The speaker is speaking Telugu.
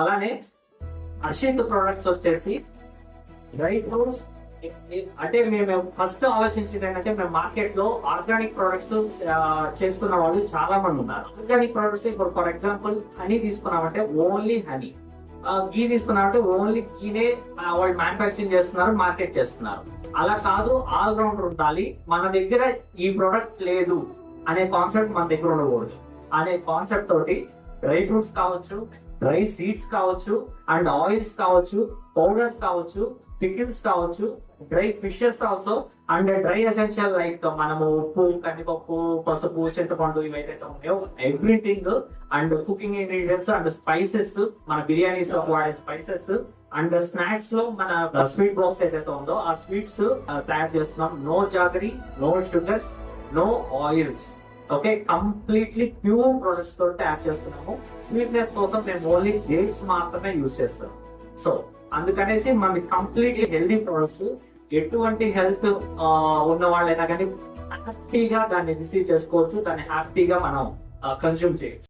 అలానే హర్షిత్ ప్రొడక్ట్స్ వచ్చేసి డ్రై ఫ్రూట్స్. అంటే మేము ఫస్ట్ ఆలోచించింది ఏంటంటే, మేము మార్కెట్ లో ఆర్గానిక్ ప్రొడక్ట్స్ చేస్తున్న వాళ్ళు చాలా మంది ఉన్నారు. ఆర్గానిక్ ప్రొడక్ట్స్ ఇప్పుడు ఫర్ ఎగ్జాంపుల్ హనీ తీసుకున్నామంటే ఓన్లీ హనీ, గీ తీసుకున్నామంటే ఓన్లీ గీనే వాళ్ళు మ్యానుఫ్యాక్చరింగ్ చేస్తున్నారు, మార్కెట్ చేస్తున్నారు. అలా కాదు, ఆల్ రౌండర్ ఉండాలి. మన దగ్గర ఈ ప్రొడక్ట్ లేదు అనే కాన్సెప్ట్ మన దగ్గర ఉండకూడదు అనే కాన్సెప్ట్ తోటి డ్రై ఫ్రూట్స్ కావచ్చు, డ్రై సీడ్స్ కావచ్చు, అండ్ ఆయిల్స్ కావచ్చు, పౌడర్స్ కావచ్చు, పికిల్స్ కావచ్చు, dry fishes also, and dry essential like మనము ఉప్పు, కందిపప్పు, పసుపు, చింతపండు ఇవైతే ఉన్నాయో everything, and cooking ingredients and spices, మన బిర్యానీస్ లో వాడే స్పైసెస్, అండ్ స్నాక్స్ లో మన స్వీట్ బాక్స్ ఏదైతే ఉందో ఆ స్వీట్స్ తయారు చేస్తున్నాం. No jaggery, no sugars, no oils. Okay, completely pure products తో తయారు చేస్తున్నాము. స్వీట్నెస్ కోసం మేము ఓన్లీ డేట్స్ మాత్రమే యూజ్ చేస్తాం. సో అందుకనేసి మనకి కంప్లీట్లీ హెల్దీ ప్రొడక్ట్స్. ఎటువంటి హెల్త్ ఉన్న వాళ్ళైనా కానీ హ్యాపీగా దాన్ని రిసీవ్ చేసుకోవచ్చు, దాన్ని హ్యాపీగా మనం కన్స్యూమ్ చేయొచ్చు.